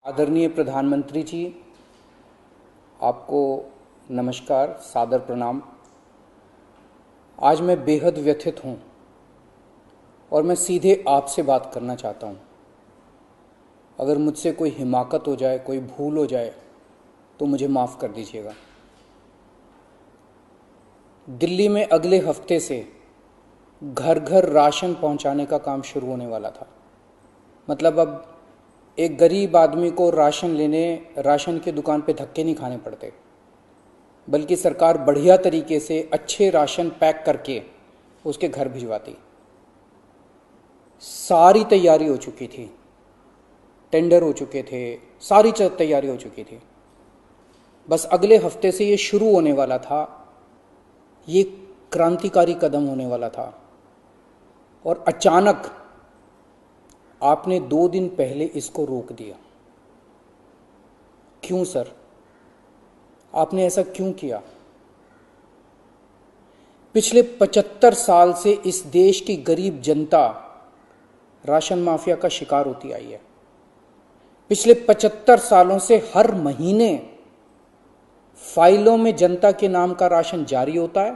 आदरणीय प्रधानमंत्री जी, आपको नमस्कार, सादर प्रणाम। आज मैं बेहद व्यथित हूँ और मैं सीधे आपसे बात करना चाहता हूँ। अगर मुझसे कोई हिमाकत हो जाए, कोई भूल हो जाए तो मुझे माफ़ कर दीजिएगा। दिल्ली में अगले हफ्ते से घर घर राशन पहुँचाने का काम शुरू होने वाला था। मतलब अब एक गरीब आदमी को राशन की दुकान पे धक्के नहीं खाने पड़ते, बल्कि सरकार बढ़िया तरीके से अच्छे राशन पैक करके उसके घर भिजवाती। सारी तैयारी हो चुकी थी, टेंडर हो चुके थे, सारी तैयारी हो चुकी थी। बस अगले हफ्ते से ये शुरू होने वाला था। ये क्रांतिकारी कदम होने वाला था और अचानक आपने 2 दिन पहले इसको रोक दिया। क्यों सर? आपने ऐसा क्यों किया? पिछले 75 साल से इस देश की गरीब जनता राशन माफिया का शिकार होती आई है। पिछले 75 सालों से हर महीने फाइलों में जनता के नाम का राशन जारी होता है,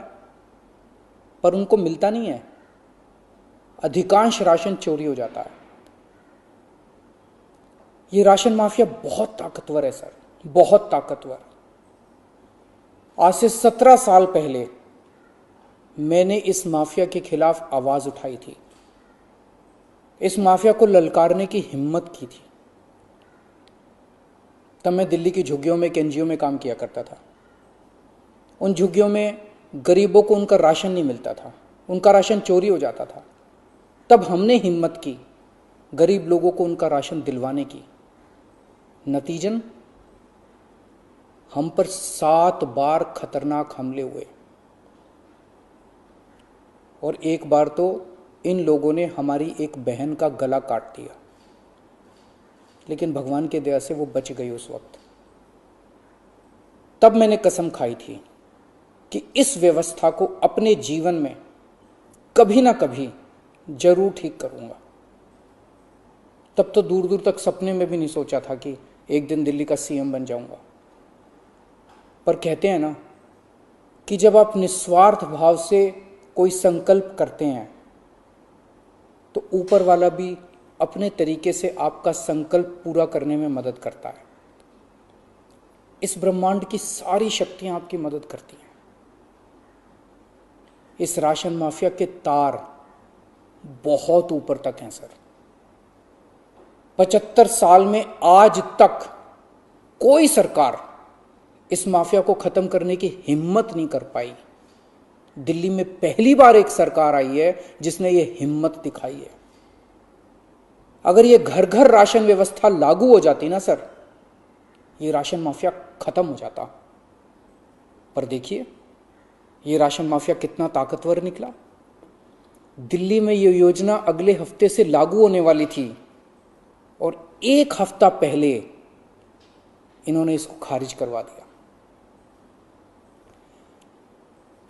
पर उनको मिलता नहीं है। अधिकांश राशन चोरी हो जाता है। ये राशन माफिया बहुत ताकतवर है सर, बहुत ताकतवर। आज से 17 साल पहले मैंने इस माफिया के खिलाफ आवाज उठाई थी, इस माफिया को ललकारने की हिम्मत की थी। तब मैं दिल्ली की झुग्गियों में, एक एनजीओ में काम किया करता था। उन झुग्गियों में गरीबों को उनका राशन नहीं मिलता था, उनका राशन चोरी हो जाता था। तब हमने हिम्मत की गरीब लोगों को उनका राशन दिलवाने की। नतीजन हम पर 7 बार खतरनाक हमले हुए और एक बार तो इन लोगों ने हमारी एक बहन का गला काट दिया, लेकिन भगवान की दया से वो बच गई उस वक्त। तब मैंने कसम खाई थी कि इस व्यवस्था को अपने जीवन में कभी ना कभी जरूर ठीक करूंगा। तब तो दूर दूर तक सपने में भी नहीं सोचा था कि एक दिन दिल्ली का सीएम बन जाऊंगा। पर कहते हैं ना कि जब आप निस्वार्थ भाव से कोई संकल्प करते हैं तो ऊपर वाला भी अपने तरीके से आपका संकल्प पूरा करने में मदद करता है। इस ब्रह्मांड की सारी शक्तियां आपकी मदद करती हैं। इस राशन माफिया के तार बहुत ऊपर तक हैं सर। 75 साल में आज तक कोई सरकार इस माफिया को खत्म करने की हिम्मत नहीं कर पाई। दिल्ली में पहली बार एक सरकार आई है जिसने ये हिम्मत दिखाई है। अगर ये घर घर राशन व्यवस्था लागू हो जाती ना सर, ये राशन माफिया खत्म हो जाता। पर देखिए ये राशन माफिया कितना ताकतवर निकला। दिल्ली में ये योजना अगले हफ्ते से लागू होने वाली थी और 1 हफ्ता पहले इन्होंने इसको खारिज करवा दिया।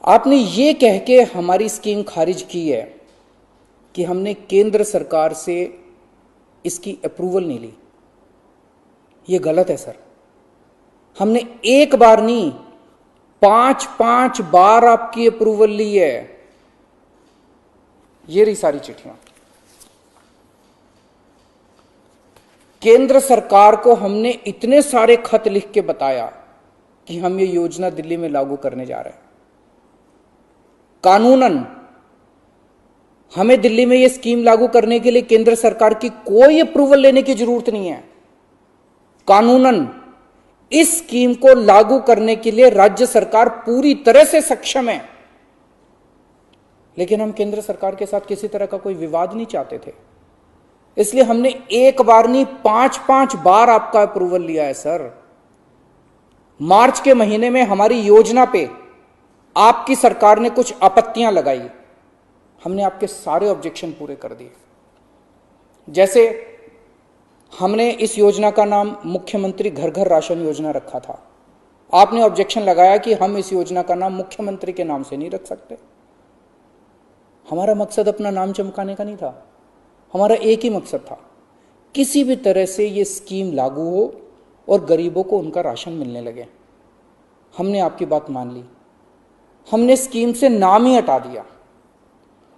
आपने ये कह के हमारी स्कीम खारिज की है कि हमने केंद्र सरकार से इसकी अप्रूवल नहीं ली। ये गलत है सर। हमने एक बार नहीं, 5 बार आपकी अप्रूवल ली है। ये रही सारी चिट्ठियां। केंद्र सरकार को हमने इतने सारे खत लिख के बताया कि हम ये योजना दिल्ली में लागू करने जा रहे हैं। कानूनन हमें दिल्ली में ये स्कीम लागू करने के लिए केंद्र सरकार की कोई अप्रूवल लेने की जरूरत नहीं है। कानूनन इस स्कीम को लागू करने के लिए राज्य सरकार पूरी तरह से सक्षम है। लेकिन हम केंद्र सरकार के साथ किसी तरह का कोई विवाद नहीं चाहते थे, इसलिए हमने एक बार नहीं 5 बार आपका अप्रूवल लिया है सर। मार्च के महीने में हमारी योजना पे आपकी सरकार ने कुछ आपत्तियां लगाई, हमने आपके सारे ऑब्जेक्शन पूरे कर दिए। जैसे हमने इस योजना का नाम मुख्यमंत्री घर घर राशन योजना रखा था। आपने ऑब्जेक्शन लगाया कि हम इस योजना का नाम मुख्यमंत्री के नाम से नहीं रख सकते। हमारा मकसद अपना नाम चमकाने का नहीं था, हमारा एक ही मकसद था किसी भी तरह से ये स्कीम लागू हो और गरीबों को उनका राशन मिलने लगे। हमने आपकी बात मान ली, हमने स्कीम से नाम ही हटा दिया,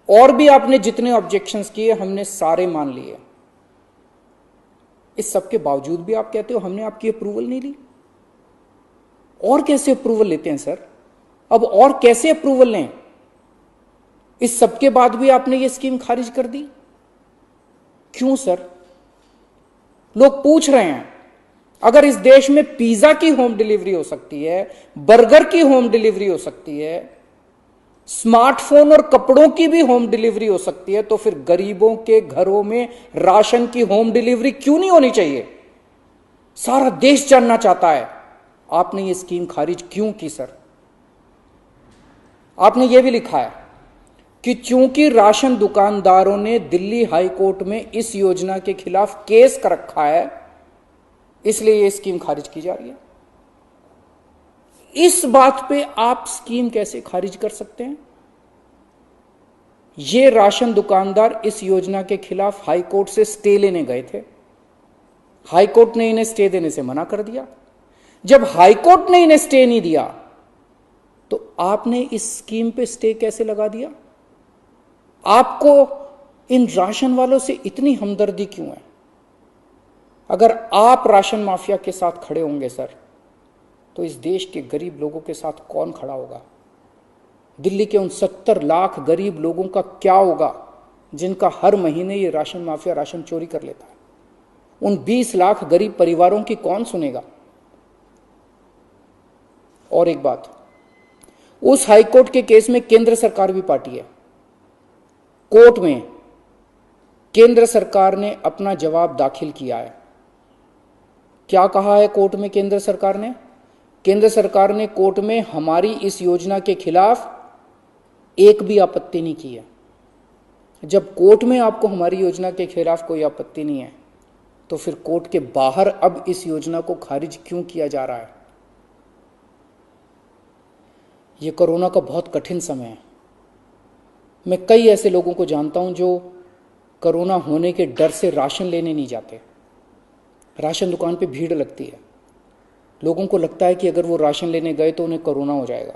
और भी आपने जितने ऑब्जेक्शंस किए हमने सारे मान लिए। इस सब के बावजूद भी आप कहते हो हमने आपकी अप्रूवल नहीं ली। और कैसे अप्रूवल लेते हैं सर? अब और कैसे अप्रूवल लें? इस सब के बाद भी आपने ये स्कीम खारिज कर दी, क्यों सर? लोग पूछ रहे हैं, अगर इस देश में पिज्जा की होम डिलीवरी हो सकती है, बर्गर की होम डिलीवरी हो सकती है, स्मार्टफोन और कपड़ों की भी होम डिलीवरी हो सकती है, तो फिर गरीबों के घरों में राशन की होम डिलीवरी क्यों नहीं होनी चाहिए? सारा देश जानना चाहता है आपने ये स्कीम खारिज क्यों की सर? आपने ये भी लिखा है कि चूंकि राशन दुकानदारों ने दिल्ली हाई कोर्ट में इस योजना के खिलाफ केस कर रखा है, इसलिए ये स्कीम खारिज की जा रही है। इस बात पे आप स्कीम कैसे खारिज कर सकते हैं? ये राशन दुकानदार इस योजना के खिलाफ हाई कोर्ट से स्टे लेने गए थे, हाई कोर्ट ने इन्हें स्टे देने से मना कर दिया। जब हाई कोर्ट ने इन्हें स्टे नहीं दिया तो आपने इस स्कीम पे स्टे कैसे लगा दिया? आपको इन राशन वालों से इतनी हमदर्दी क्यों है? अगर आप राशन माफिया के साथ खड़े होंगे सर, तो इस देश के गरीब लोगों के साथ कौन खड़ा होगा? दिल्ली के उन 70 लाख गरीब लोगों का क्या होगा जिनका हर महीने ये राशन माफिया राशन चोरी कर लेता है? उन 20 लाख गरीब परिवारों की कौन सुनेगा? और एक बात, उस हाईकोर्ट के केस में केंद्र सरकार भी पार्टी है। कोर्ट में केंद्र सरकार ने अपना जवाब दाखिल किया है। क्या कहा है कोर्ट में केंद्र सरकार ने? केंद्र सरकार ने कोर्ट में हमारी इस योजना के खिलाफ एक भी आपत्ति नहीं की है। जब कोर्ट में आपको हमारी योजना के खिलाफ कोई आपत्ति नहीं है, तो फिर कोर्ट के बाहर अब इस योजना को खारिज क्यों किया जा रहा है? ये कोरोना का बहुत कठिन समय है। मैं कई ऐसे लोगों को जानता हूं जो कोरोना होने के डर से राशन लेने नहीं जाते। राशन दुकान पे भीड़ लगती है, लोगों को लगता है कि अगर वो राशन लेने गए तो उन्हें कोरोना हो जाएगा।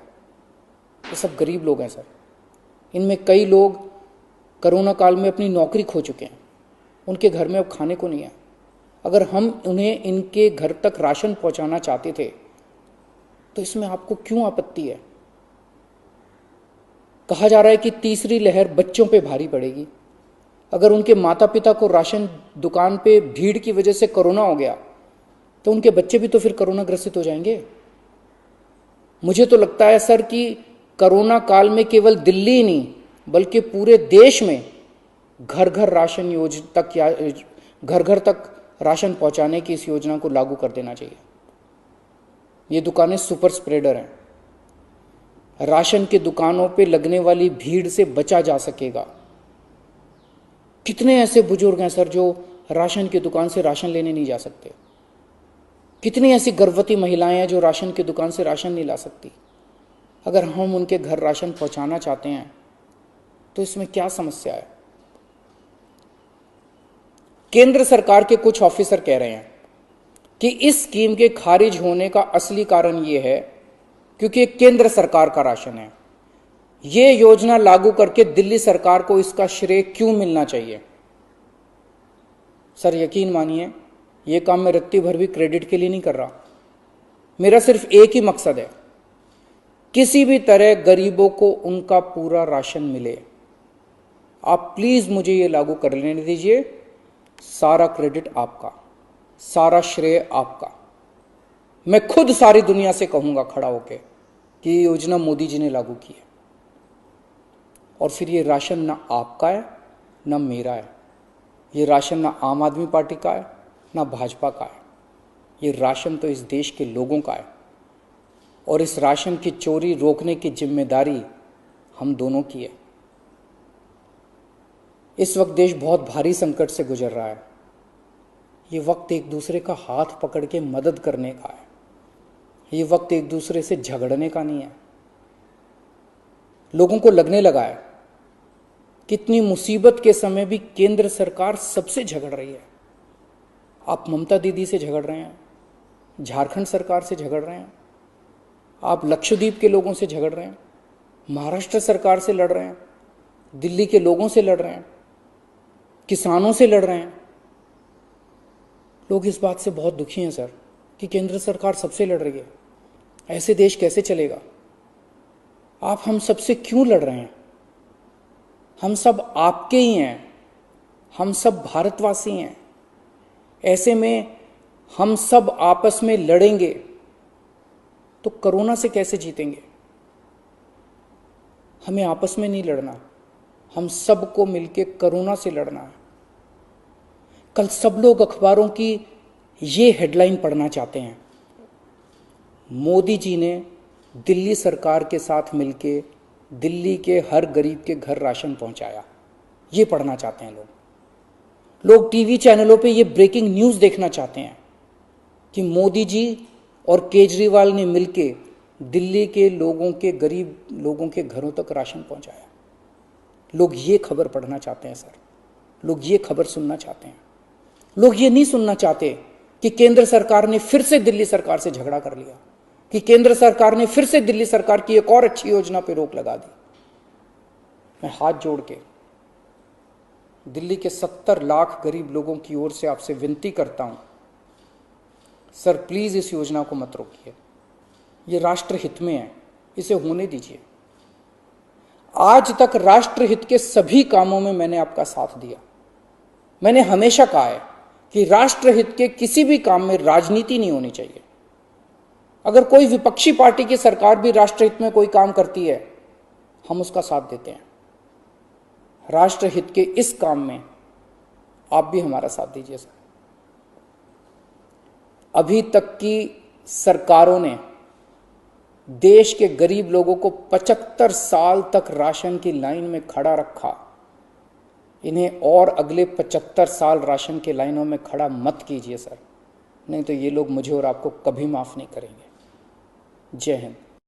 ये सब गरीब लोग हैं सर। इनमें कई लोग कोरोना काल में अपनी नौकरी खो चुके हैं, उनके घर में अब खाने को नहीं है। अगर हम उन्हें इनके घर तक राशन पहुंचाना चाहते थे तो इसमें आपको क्यों आपत्ति है? कहा जा रहा है कि तीसरी लहर बच्चों पे भारी पड़ेगी। अगर उनके माता पिता को राशन दुकान पे भीड़ की वजह से कोरोना हो गया तो उनके बच्चे भी तो फिर कोरोना ग्रसित हो जाएंगे। मुझे तो लगता है सर कि कोरोना काल में केवल दिल्ली ही नहीं बल्कि पूरे देश में घर घर राशन योजना तक या घर घर तक राशन पहुंचाने की इस योजना को लागू कर देना चाहिए। ये दुकानें सुपर स्प्रेडर हैं। राशन की दुकानों पे लगने वाली भीड़ से बचा जा सकेगा। कितने ऐसे बुजुर्ग हैं सर जो राशन की दुकान से राशन लेने नहीं जा सकते? कितनी ऐसी गर्भवती महिलाएं हैं जो राशन की दुकान से राशन नहीं ला सकती? अगर हम उनके घर राशन पहुंचाना चाहते हैं तो इसमें क्या समस्या है? केंद्र सरकार के कुछ ऑफिसर कह रहे हैं कि इस स्कीम के खारिज होने का असली कारण यह है क्योंकि ये केंद्र सरकार का राशन है। ये योजना लागू करके दिल्ली सरकार को इसका श्रेय क्यों मिलना चाहिए? सर यकीन मानिए, ये काम मैं रत्ती भर भी क्रेडिट के लिए नहीं कर रहा। मेरा सिर्फ एक ही मकसद है, किसी भी तरह गरीबों को उनका पूरा राशन मिले। आप प्लीज मुझे ये लागू कर लेने दीजिए। सारा क्रेडिट आपका, सारा श्रेय आपका। मैं खुद सारी दुनिया से कहूंगा खड़ा होके कि ये योजना मोदी जी ने लागू की है। और फिर ये राशन ना आपका है ना मेरा है। ये राशन ना आम आदमी पार्टी का है ना भाजपा का है। ये राशन तो इस देश के लोगों का है और इस राशन की चोरी रोकने की जिम्मेदारी हम दोनों की है। इस वक्त देश बहुत भारी संकट से गुजर रहा है। ये वक्त एक दूसरे का हाथ पकड़ के मदद करने का है। ये वक्त एक दूसरे से झगड़ने का नहीं है। लोगों को लगने लगा है कितनी मुसीबत के समय भी केंद्र सरकार सबसे झगड़ रही है। आप ममता दीदी से झगड़ रहे हैं, झारखंड सरकार से झगड़ रहे हैं, आप लक्षद्वीप के लोगों से झगड़ रहे हैं, महाराष्ट्र सरकार से लड़ रहे हैं, दिल्ली के लोगों से लड़ रहे हैं, किसानों से लड़ रहे हैं। लोग इस बात से बहुत दुखी हैं सर कि केंद्र सरकार सबसे लड़ रही है। ऐसे देश कैसे चलेगा? आप हम सबसे क्यों लड़ रहे हैं? हम सब आपके ही हैं, हम सब भारतवासी हैं। ऐसे में हम सब आपस में लड़ेंगे तो कोरोना से कैसे जीतेंगे? हमें आपस में नहीं लड़ना, हम सबको मिलके कोरोना से लड़ना है। कल सब लोग अखबारों की ये हेडलाइन पढ़ना चाहते हैं, मोदी जी ने दिल्ली सरकार के साथ मिलके दिल्ली के हर गरीब के घर राशन पहुंचाया। ये पढ़ना चाहते हैं लोग टीवी चैनलों पे ये ब्रेकिंग न्यूज़ देखना चाहते हैं कि मोदी जी और केजरीवाल ने मिलके दिल्ली के लोगों के, गरीब लोगों के घरों तक राशन पहुंचाया। लोग ये खबर पढ़ना चाहते हैं सर, लोग ये खबर सुनना चाहते हैं। लोग ये नहीं सुनना चाहते कि केंद्र सरकार ने फिर से दिल्ली सरकार से झगड़ा कर लिया, कि केंद्र सरकार ने फिर से दिल्ली सरकार की एक और अच्छी योजना पर रोक लगा दी। मैं हाथ जोड़ के दिल्ली के 70 लाख गरीब लोगों की ओर से आपसे विनती करता हूं, सर प्लीज इस योजना को मत रोकिए। ये राष्ट्रहित में है, इसे होने दीजिए। आज तक राष्ट्रहित के सभी कामों में मैंने आपका साथ दिया। मैंने हमेशा कहा है कि राष्ट्रहित के किसी भी काम में राजनीति नहीं होनी चाहिए। अगर कोई विपक्षी पार्टी की सरकार भी राष्ट्रहित में कोई काम करती है, हम उसका साथ देते हैं। राष्ट्रहित के इस काम में आप भी हमारा साथ दीजिए सर। अभी तक की सरकारों ने देश के गरीब लोगों को 75 साल तक राशन की लाइन में खड़ा रखा। इन्हें और अगले 75 साल राशन की लाइनों में खड़ा मत कीजिए सर, नहीं तो ये लोग मुझे और आपको कभी माफ नहीं करेंगे। जय हिंद।